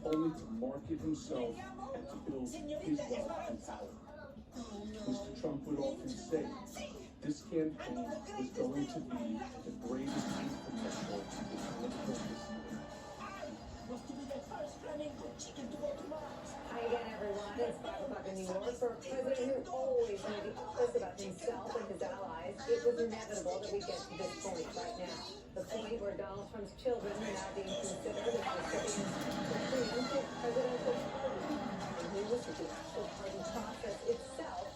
only to market himself and to build his wealth and power. Mr. Trump would often say this campaign was going to be the greatest infomercial in political history. Hi again, everyone. It's 5 o'clock in New York. For a president who always knew the opposite about himself and his allies, it was inevitable that we get to this point right now. The point where Donald Trump's children are now being considered as recipients of preemptive presidential pardon. And he was the actual pardon process itself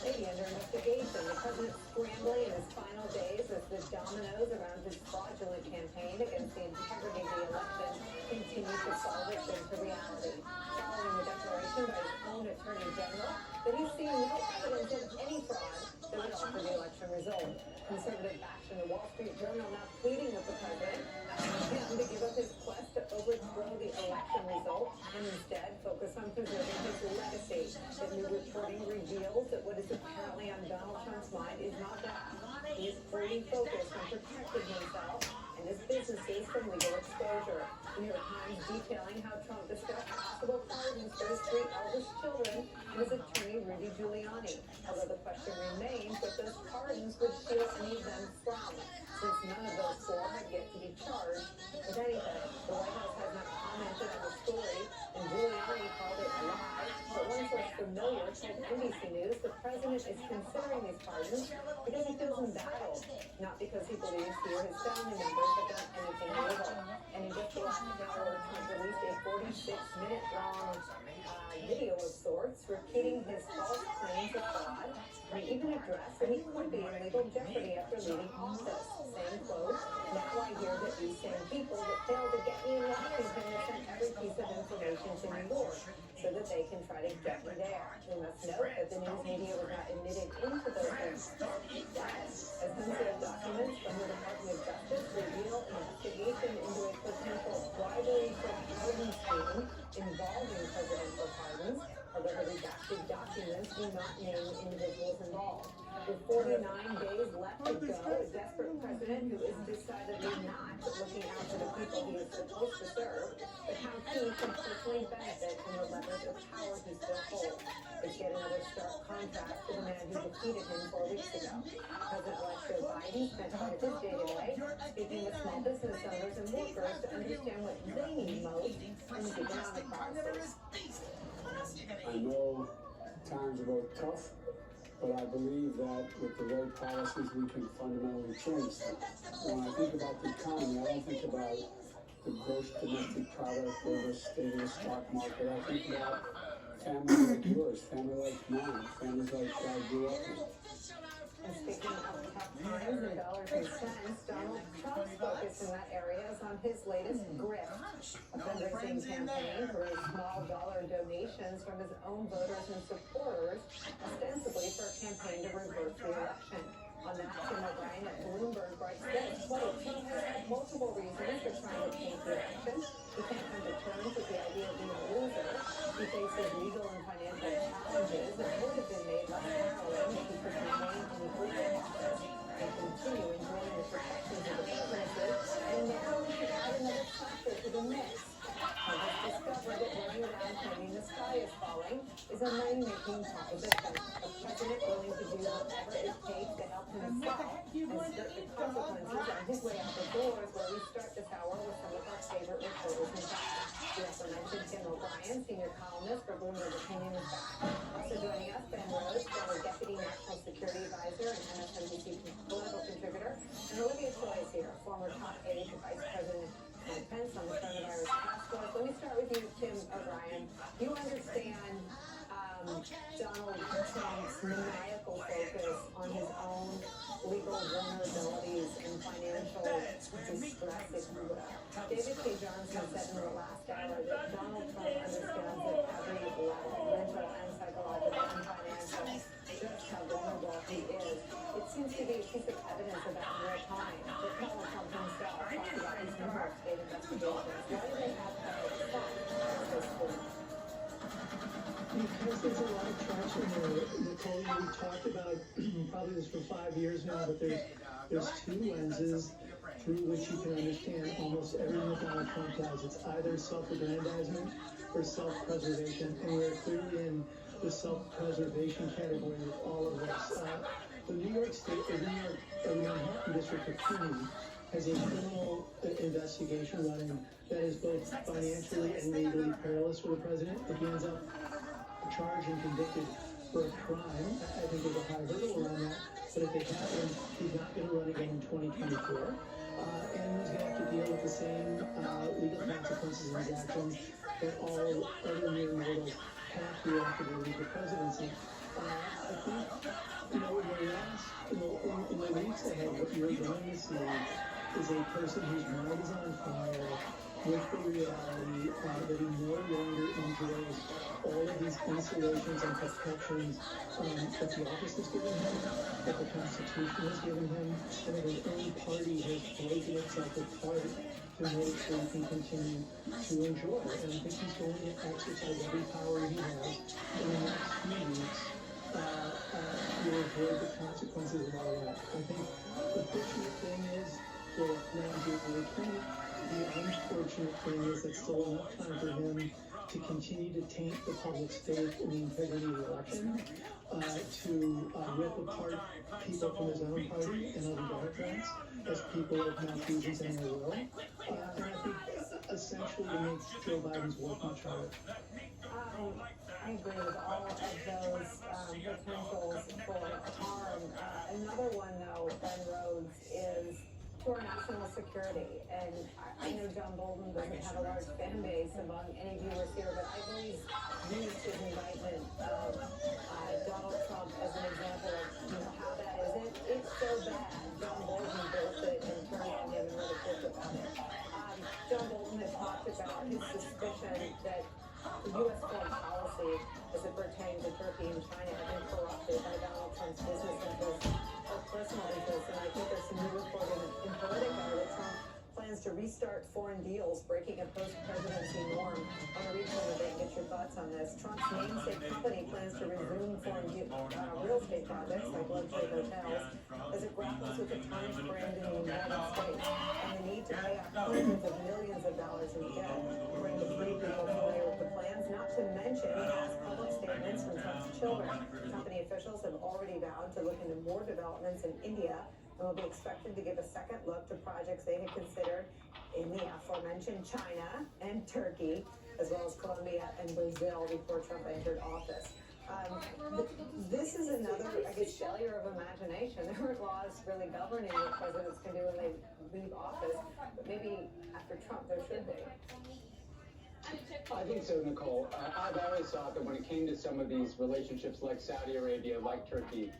may be under investigation. The president scrambling in his final days as the dominoes around his fraudulent campaign against the integrity of the election continue to fall victim to reality. Following the declaration by his own attorney general that he's seen no evidence of any fraud that would alter the election result. Conservative faction, the Wall Street Journal, now pleading with the president, asking him to give up his quest to overthrow the election result and instead focus on preserving his legacy. The new reporting reveals that what is apparently on Donald Trump's mind is not that. He is fully focused on protecting himself and his businesses from legal exposure. The New York Times detailing how Trump discussed possible pardons for his 3 eldest children and his attorney Rudy Giuliani. Although the question remains what those pardons would shield any of them from, since none of those 4 have yet to be charged with anything. The White House has not commented on the story, and Giuliani called it a lie. But one source familiar told NBC News the president is considering these pardons because he feels embattled, not because he believes he or his family members have done anything illegal. And in just the last hour, Trump released a 46-minute-long video of sorts repeating his false claims of fraud, and he even addressed that he could be in legal jeopardy after leaving office, saying, quote, "Now I hear that these same people that failed to get me in Washington will send every piece of information to New York so that they can try to get me there." We must note that the news media was not admitted into those things. As sensitive documents from the Department of Justice reveal an investigation into a potential bribery for pardon scheme involving presidential pardons, although the redacted documents do not name individuals involved. With 49 days left to go, a desperate president who is decidedly not looking out for the people he is supposed to serve, but how he can personally benefit from the levers of power he still holds. It's yet another stark contrast to the man who defeated him 4 weeks ago. President-elect Joe Biden spent part of his day today speaking with small business owners and workers to understand what they need most in the economic crisis. I know times are both tough, but I believe that with the right policies we can fundamentally change things. When I think about the economy, I don't think about the gross domestic product or the state of the stock market. I think about families like yours, families like mine, families like I grew up in. And speaking of tough times and dollars and cents, Donald Trump's focus in that area is on his latest grift, a fundraising campaign for his small dollar donations from his own voters and supporters, ostensibly for a campaign to reverse the election. On that, Tim O'Brien at Bloomberg writes this, quote, "Trump has had multiple reasons for trying to change the election. He can't come to terms with the idea of being a loser. He faces legal and financial challenges that would have been made less harrowing if he could remain in legal office and continue enjoying the protections of the presidency. And now he should add another factor to the mix. Trump has discovered that running around claiming the sky is falling is a money-making proposition. A president willing to do whatever it takes to help himself and skirt the consequences on his way out the door is where we start this hour with some of our favorite reporters and facts. The aforementioned Tim O'Brien, senior columnist for Bloomberg Opinion, is back. Also joining us, Ben Rhodes, former Deputy National Security Advisor and MSNBC political contributor, and Olivia Choi is here, former top aide to Vice President Mike Pence on the coronavirus task force. Let me start with you, Tim O'Brien. You understand Donald Trump's maniacal focus on his own legal vulnerabilities and financial distress, if you will. David K. Johnson said in the last hour that Donald Trump understands at every level, mental and psychological and financial, just how vulnerable he is. It seems to be a piece of evidence about real time that Donald Trump himself talked about these numerous state investigations. Why do they have Trump at this point? Because there's a lot of traction there. Nicole, you talked about probably this for 5 years now, but there's 2 lenses. through which you can understand almost everything that Donald Trump does. It's either self-aggrandizement or self-preservation, and we're clearly in the self-preservation category with all of this. The New York State, the Manhattan District Attorney has a criminal investigation running that is both financially and legally perilous for the president. If he ends up charged and convicted for a crime, I think there's a high hurdle around that. But if it happens, he's not going to run again in 2024. And he's going to have to deal with the same legal consequences of his actions that all other mere mortals have to after they leave the presidency. I think, in the weeks ahead, what you're going to see is a person whose mind is on fire with the reality that he no longer enjoys all of these insulations and protections that the office has given him, that the Constitution has given him, and that his own party has broken itself apart to make sure he can continue to enjoy. And I think he's going to exercise every power he has in the next few weeks to avoid the consequences of all that. I think the fortunate thing is, well, now January 20th, the unfortunate thing is that still enough time for him to continue to taint the public's faith in the integrity of the election, to rip apart people from his own party and other Democrats as people of malfeasance and their will, and I think essentially to make Joe Biden's work much harder. I agree with all of those potentials for harm. Another one, though, Ben Rhodes, is to our national security. And I know John Bolton doesn't have a large fan base among any viewers here, but I believe used his indictment of Donald Trump as an example of how that is. It's so bad. John Bolton built it and turned on him and wrote a book about it. John Bolton has talked about his suspicion that the U.S. foreign policy as it pertains to Turkey and China have been corrupted by Donald Trump's business interests or personal interests. And I think there's some new reporting in Politico that Trump plans to restart foreign deals, breaking a post-presidency norm. On a regional debate, get your thoughts on this. Trump's namesake company plans to resume foreign real estate projects like luxury hotels as it grapples with the Times brand in the United States and the need to pay off hundreds of millions of dollars in debt. According to three people familiar with the plans, not to mention past public statements from Trump's children. Company officials have already vowed to look into more developments in India and will be expected to give a second look to projects they had considered in the aforementioned China and Turkey, as well as Colombia and Brazil before Trump entered office. This is another, I guess, failure of imagination. There aren't laws really governing what presidents can do when they leave office, but maybe after Trump there should be. I think so, Nicole. I've always thought that when it came to some of these relationships like Saudi Arabia, like Turkey,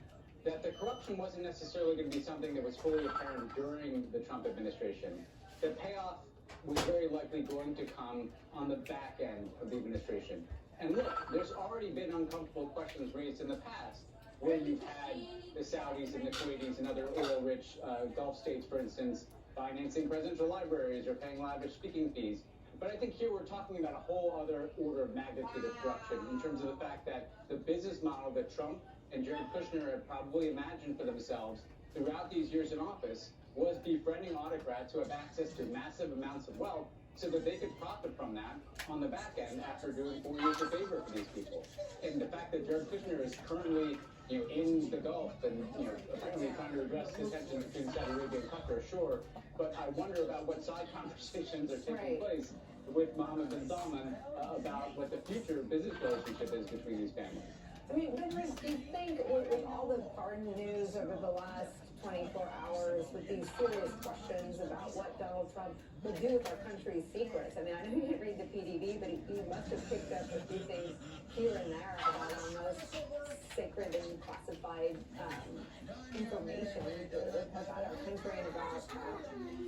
that the corruption wasn't necessarily going to be something that was fully apparent during the Trump administration. The payoff was very likely going to come on the back end of the administration. And look, there's already been uncomfortable questions raised in the past, where you've had the Saudis and the Kuwaitis and other oil-rich Gulf states, for instance, financing presidential libraries or paying lavish speaking fees. But I think here we're talking about a whole other order of magnitude of corruption in terms of the fact that the business model that Trump and Jared Kushner had probably imagined for themselves throughout these years in office was befriending autocrats who have access to massive amounts of wealth so that they could profit from that on the back end after doing 4 years of favor for these people. And the fact that Jared Kushner is currently in the Gulf and, apparently trying to address the tension between Saudi Arabia and Qatar, sure, but I wonder about what side conversations are taking place with Mohammed bin Salman about what the future business relationship is between these families. I mean, do you think with all the pardon news over the last 24 hours, with these serious questions about what Donald Trump will do with our country's secrets? I mean, I know you didn't read the PDB, but he must have picked up a few things here and there about almost sacred and classified information about our country and about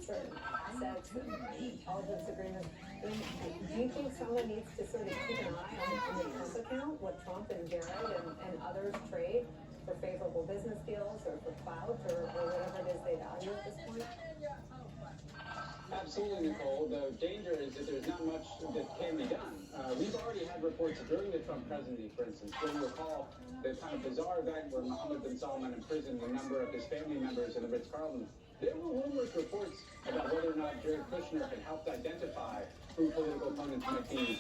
certain assets and intelligence agreements. I mean, do you think someone needs to sort of keep an eye on the Trump account, what Trump and Jared and others trade for favorable business deals or for clout or whatever it is they value at this point? Absolutely, Nicole. The danger is that there's not much that can be done. We've already had reports during the Trump presidency, for instance. You'll recall the kind of bizarre event where Mohammed bin Salman imprisoned a number of his family members in the Ritz-Carlton There were rumors, reports about whether or not Jared Kushner had helped identify who political opponents might be.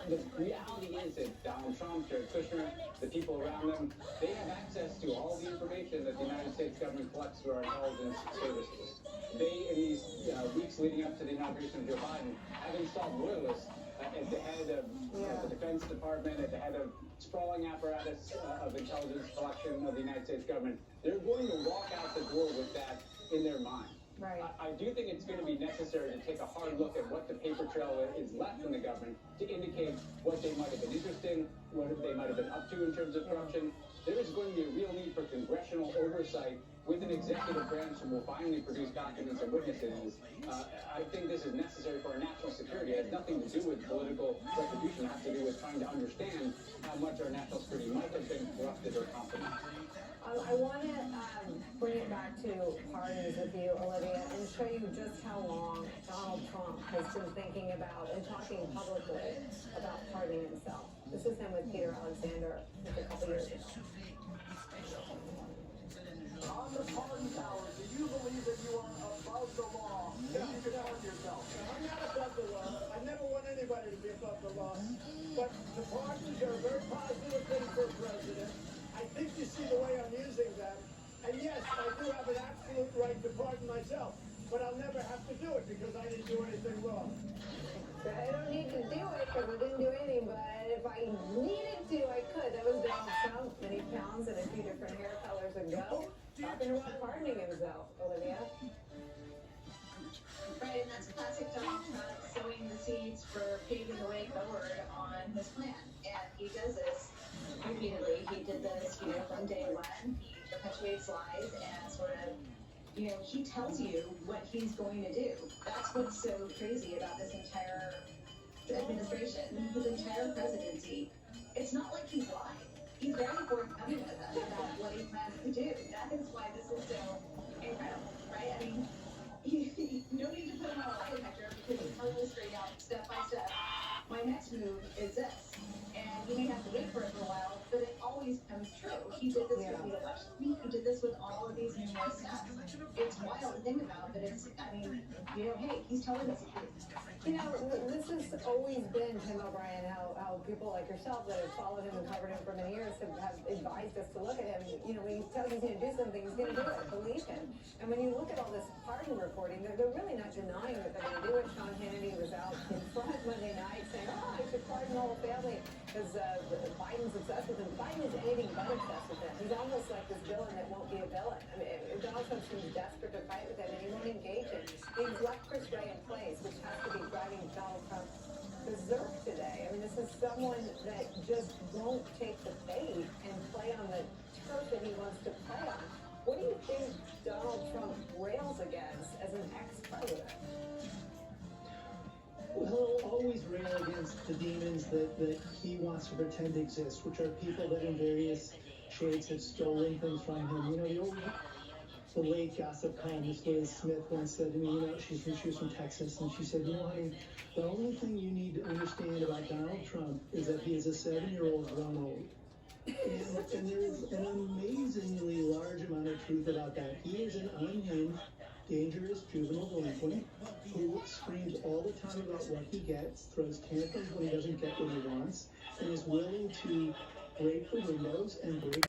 The reality is that Donald Trump, Jared Kushner, the people around them, they have access to all the information that the United States government collects through our intelligence services. They, in these weeks leading up to the inauguration of Joe Biden, have installed loyalists at the head of the Defense Department, at the head of sprawling apparatus of intelligence collection of the United States government. They're going to walk out the door with that in their mind. Right. I do think it's going to be necessary to take a hard look at what the paper trail is left in the government to indicate what they might have been interested in, what they might have been up to in terms of corruption. There is going to be a real need for congressional oversight with an executive branch who will finally produce documents and witnesses. I think this is necessary for our national security. It has nothing to do with political retribution. It has to do with trying to understand how much our national security might have been corrupted or compromised. I want to bring it back to pardons with you, Olivia, and show you just how long Donald Trump has been thinking about and talking publicly about pardoning himself. This is him with Peter Alexander just a couple years ago. On the pardon power, do you believe that you are above the law? That you can pardon yourself? I'm not above the law. I never want anybody to be above the law. But the pardons are a very positive thing for a president. I think you see the way I'm using them. And yes, I do have an absolute right to pardon myself. But I'll never have to do it because I didn't do anything wrong. I don't need to do it because I didn't do anything, but if I needed to, I could. That was Donald Trump, many pounds and a few different hair colors ago, talking about pardoning himself, Olivia. Right, and that's classic Donald Trump sowing the seeds for paving the way forward on his plan. And he does this repeatedly. He did this, from day one. He perpetuates lies and sort of, he tells you what he's going to do. That's what's so crazy about this entire administration, his entire presidency. It's not like he's lying. He's very forthcoming with us about what he plans to do. That is why this is so incredible, right? I mean, no need to put him on a lie detector because he tells us straight out, step by step, my next move is this. And you may have to wait for it for a while, but it always comes true. He did this with the election. He did this with all of these numerous steps. It's wild to think about, but it's, hey, he's telling us the truth. This has always been, Tim O'Brien, how people like yourself that have followed him and covered him for many years have advised us to look at him. When he tells he's going to do something, he's going to do it. Believe him. And when you look at all this pardon reporting, they're really not denying that they're going to do it. Sean Hannity was out in front Monday night saying, I should pardon the whole family because Biden's obsessed with him. Biden is anything but obsessed with him. He's almost like this villain that won't be a villain. I mean, Donald Trump seems desperate to fight with him, and he won't engage him. He's left Chris Wray in place, which has to be driving Donald Trump berserk today. I mean, this is someone that just won't take the bait and play on the turf that he wants to play on. What do you think Donald Trump rails against as an ex-president? Well, he'll always rail against the demons that he wants to pretend exist, which are people that in various shades have stolen things from him. The late gossip columnist Liz Smith once said to me, she was from Texas, and she said, honey, the only thing you need to understand about Donald Trump is that he is a 7-year-old grown old. And there is an amazingly large amount of truth about that. He is an unhinged, dangerous juvenile delinquent who screams all the time about what he gets, throws tantrums when he doesn't get what he wants, and is willing to break the windows and break